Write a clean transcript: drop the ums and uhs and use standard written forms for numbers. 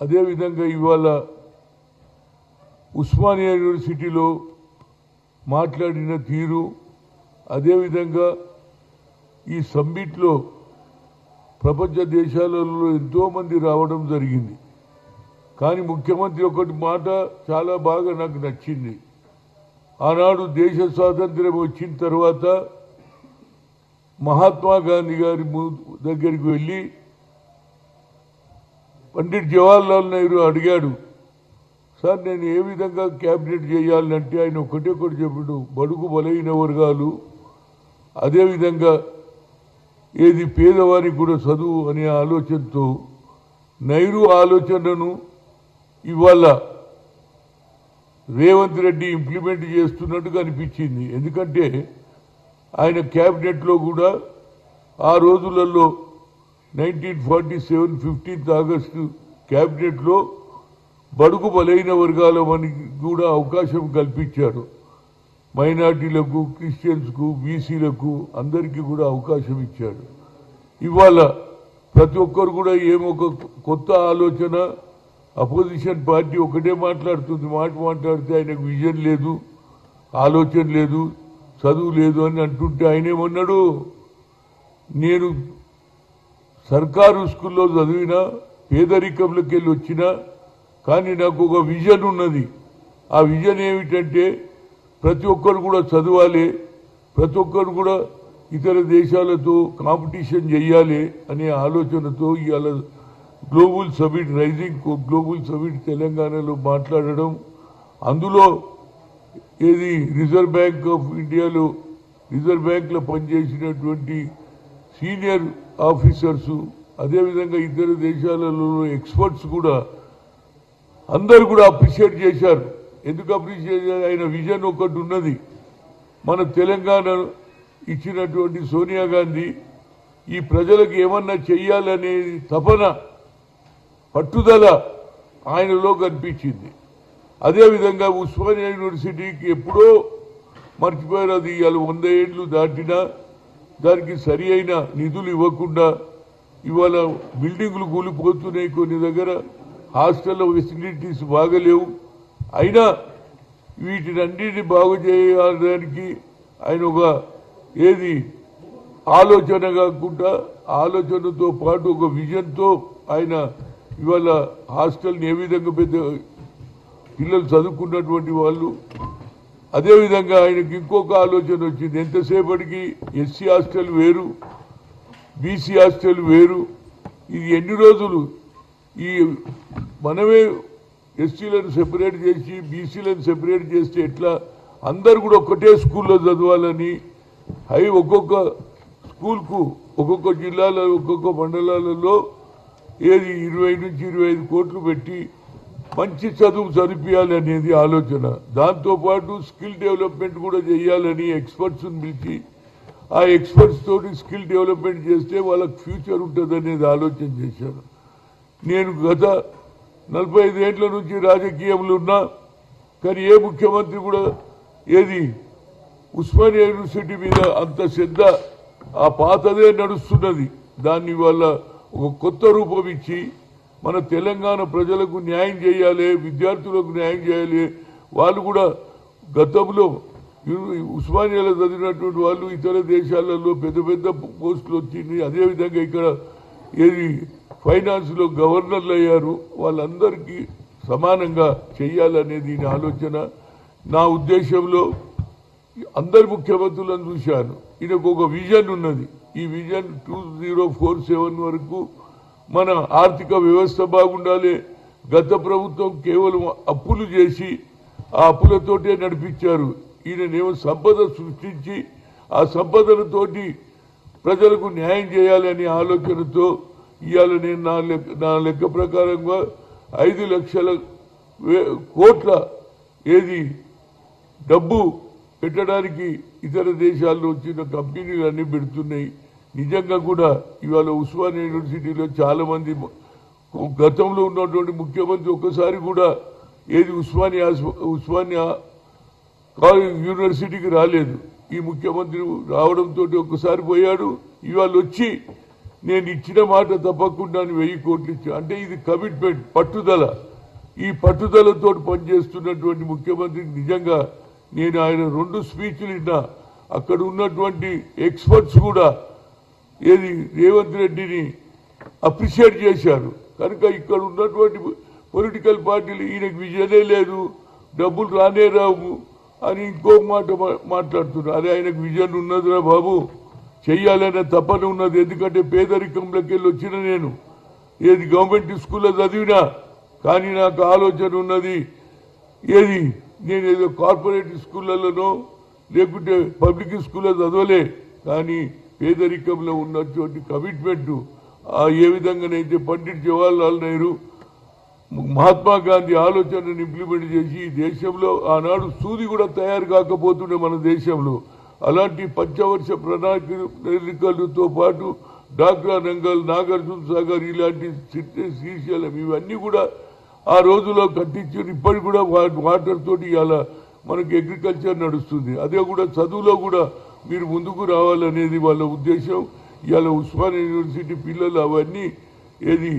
అదే విధంగా ఇవాళ ఉస్మానియా యూనివర్సిటీలో మాట్లాడిన తీరు, అదే విధంగా ఈ సమ్మిట్లో ప్రపంచ దేశాలలో ఎంతో మంది రావడం జరిగింది. కానీ ముఖ్యమంత్రి ఒకటి మాట చాలా బాగా నాకు నచ్చింది. ఆనాడు దేశ స్వాతంత్ర్యం వచ్చిన తర్వాత మహాత్మా గాంధీ గారి దగ్గరికి వెళ్ళి పండిట్ జవహర్లాల్ నెహ్రూ అడిగాడు, సార్ నేను ఏ విధంగా క్యాబినెట్ చేయాలంటే ఆయన ఒకటి చెప్పాడు, బడుగు బలహీన వర్గాలు, అదేవిధంగా ఏది పేదవారికి కూడా చదువు అనే ఆలోచనతో నెహ్రూ ఆలోచనను ఇవాళ రేవంత్ రెడ్డి ఇంప్లిమెంట్ చేస్తున్నట్టుగా అనిపించింది. ఎందుకంటే ఆయన క్యాబినెట్లో కూడా ఆ రోజులలో 1947 15th ఆగస్టు క్యాబినెట్లో బడుగు బలైన వర్గాల మనకి కూడా అవకాశం కల్పించాడు. మైనార్టీలకు, క్రిస్టియన్స్కు, బీసీలకు అందరికీ కూడా అవకాశం ఇచ్చాడు. ఇవాళ ప్రతి ఒక్కరు కూడా ఏమో ఒక కొత్త ఆలోచన, అపోజిషన్ పార్టీ ఒకటే మాట్లాడుతుంది, మాట్లాడితే ఆయనకు విజన్ లేదు, ఆలోచన లేదు, చదువు లేదు అని అంటుంటే ఆయన ఏమన్నాడు, నేను సర్కారు స్కూల్లో చదివినా, పేదరికంలోకి వెళ్ళి వచ్చినా, కానీ నాకు ఒక విజన్ ఉన్నది. ఆ విజన్ ఏమిటంటే ప్రతి ఒక్కరు కూడా చదవాలి, ప్రతి ఒక్కరు కూడా ఇతర దేశాలతో కాంపిటీషన్ చేయాలి అనే ఆలోచనతో ఇవాళ global summit, rising global summit తెలంగాణలో మాట్లాడడం, అందులో ఏది రిజర్వ్ బ్యాంక్ ఆఫ్ ఇండియాలో రిజర్వ్ బ్యాంక్లో పనిచేసినటువంటి సీనియర్ ఆఫీసర్సు, అదేవిధంగా ఇతర దేశాలలో ఎక్స్పర్ట్స్ కూడా అందరు కూడా అప్రిషియేట్ చేశారు. ఎందుకు అప్రిషియేట్ చేశారు? ఆయన విజన్ ఒకటి ఉన్నది. మన తెలంగాణ ఇచ్చినటువంటి సోనియా గాంధీ ఈ ప్రజలకు ఏమన్నా చెయ్యాలనే తపన, పట్టుదల ఆయనలో కనిపించింది. అదేవిధంగా ఉస్మానియా యూనివర్సిటీకి ఎప్పుడో మర్చిపోయారు, అది ఇవాళ 100 ఏళ్ళు దాటినా దానికి సరి అయిన నిధులు ఇవ్వకుండా ఇవాళ బిల్డింగులు కూలిపోతున్నాయి, కొన్ని దగ్గర హాస్టల్ ఫెసిలిటీస్ బాగలేవు. అయినా వీటినన్నిటిని బాగు చేయడానికి ఆయన ఒక ఏది ఆలోచన కాకుండా ఆలోచనతో పాటు ఒక విజన్తో ఆయన ఇవాళ హాస్టల్ని ఏ విధంగా పెద్ద పిల్లలు చదువుకున్నటువంటి వాళ్ళు, అదేవిధంగా ఆయనకి ఇంకొక ఆలోచన వచ్చింది. ఎంతసేపటికి ఎస్సీ హాస్టల్ వేరు, బీసీ హాస్టల్ వేరు, ఇది ఎన్ని రోజులు ఈ మనమే ఎస్సీలను సెపరేట్ చేసి బీసీలను సెపరేట్ చేస్తే ఎట్లా, అందరు కూడా ఒక్కటే స్కూల్లో చదవాలని ఒక్కొక్క స్కూల్కు ఒక్కొక్క జిల్లాలో ఒక్కొక్క మండలాలలో ఏది 20 నుంచి 25 కోట్లు పెట్టి మంచి చదువు చదివించాలి అనేది ఆలోచన. దాంతోపాటు స్కిల్ డెవలప్మెంట్ కూడా చేయాలని ఎక్స్పర్ట్స్ని పిలిచి ఆ ఎక్స్పర్ట్స్ తోటి స్కిల్ డెవలప్మెంట్ చేస్తే వాళ్ళకి ఫ్యూచర్ ఉంటుంది అనేది ఆలోచన చేశాను. నేను గత 45 ఏళ్ల నుంచి రాజకీయంలో ఉన్నా, కానీ ఏ ముఖ్యమంత్రి కూడా ఏది ఉస్మానియా యూనివర్సిటీ మీద అంత శ్రద్ధ, ఆ పాతదే నడుస్తున్నది, దాన్ని వల్ల ఒక కొత్త రూపం ఇచ్చి మన తెలంగాణ ప్రజలకు న్యాయం చేయాలి, విద్యార్థులకు న్యాయం చేయాలి. వాళ్ళు కూడా గతంలో ఉస్మానియాలో చదివినటువంటి వాళ్ళు ఇతర దేశాలలో పెద్ద పెద్ద పోస్టులు వచ్చింది. అదేవిధంగా ఇక్కడ ఏది ఫైనాన్స్లో గవర్నర్లు అయ్యారు, వాళ్ళందరికీ సమానంగా చేయాలనేది దీని ఆలోచన. నా ఉద్దేశంలో అందరు ముఖ్యమంత్రులను చూశాను, ఈయనకు ఒక విజన్ ఉన్నది. ఈ విజన్ 2047 వరకు మన ఆర్థిక వ్యవస్థ బాగుండాలి. గత ప్రభుత్వం కేవలం అప్పులు చేసి ఆ అప్పులతోటే నడిపించారు. ఈయననేమో సంపద సృష్టించి ఆ సంపదలతోటి ప్రజలకు న్యాయం చేయాలనే ఆలోచనతో ఇవాళ నేను నా లెక్క ప్రకారంగా 5 లక్షల కోట్ల ఏది డబ్బు పెట్టడానికి ఇతర దేశాల్లో వచ్చిన కంపెనీలు అన్నీ పెడుతున్నాయి. నిజంగా కూడా ఇవాళ ఉస్మానియా యూనివర్సిటీలో చాలా మంది గతంలో ఉన్నటువంటి ముఖ్యమంత్రి ఒక్కసారి కూడా ఏది ఉస్మానియా యూనివర్సిటీకి రాలేదు. ఈ ముఖ్యమంత్రి రావడంతో ఒక్కసారి పోయాడు. ఇవాళ వచ్చి నేను ఇచ్చిన మాట తప్పకుండా 1000 కోట్లు ఇచ్చా. అంటే ఇది కమిట్మెంట్, పట్టుదల. ఈ పట్టుదలతో పనిచేస్తున్నటువంటి ముఖ్యమంత్రికి నిజంగా నేను ఆయన 2 స్పీచ్లు విన్నా. అక్కడ ఉన్నటువంటి ఎక్స్పర్ట్స్ కూడా ఏది రేవంత్ రెడ్డిని అప్రిషియేట్ చేశారు. కనుక ఇక్కడ ఉన్నటువంటి పొలిటికల్ పార్టీలు ఈయనకు విజనే లేదు, డబ్బులు రానే రావు అని ఇంకో మాట మాట్లాడుతున్నారు. అరే ఆయనకు విజన్ ఉన్నదిరా బాబు, చెయ్యాలనే తపన ఉన్నది. ఎందుకంటే పేదరికంలోకి వెళ్ళి వచ్చిన నేను ఏది గవర్నమెంట్ స్కూల్లో చదివినా, కానీ నాకు ఆలోచన ఉన్నది ఏది నేను ఏదో కార్పొరేట్ స్కూళ్ళలోనో లేకుంటే పబ్లిక్ స్కూల్లో చదవలే, కానీ పేదరికంలో ఉన్నటువంటి కమిట్మెంట్ ఏ విధంగానైతే పండిట్ జవహర్లాల్ నెహ్రూ మహాత్మా గాంధీ ఆలోచనను ఇంప్లిమెంట్ చేసి ఈ దేశంలో ఆనాడు సూది కూడా తయారు కాకపోతుండే మన దేశంలో. అలాంటి పంచవర్ష ప్రణాళికలతో పాటు డాక్రా నంగల్, నాగార్జున సాగర్ ఇలాంటి శ్రీశైలం ఇవన్నీ కూడా ఆ రోజులో కట్టించి ఇప్పటికి కూడా వాటర్ తోటి ఇలా మనకి అగ్రికల్చర్ నడుస్తుంది. అదే కూడా చదువులో కూడా మీరు ముందుకు రావాలనేది వాళ్ళ ఉద్దేశం. ఇవాళ ఉస్మానియా యూనివర్సిటీ పిల్లలు అవన్నీ ఏది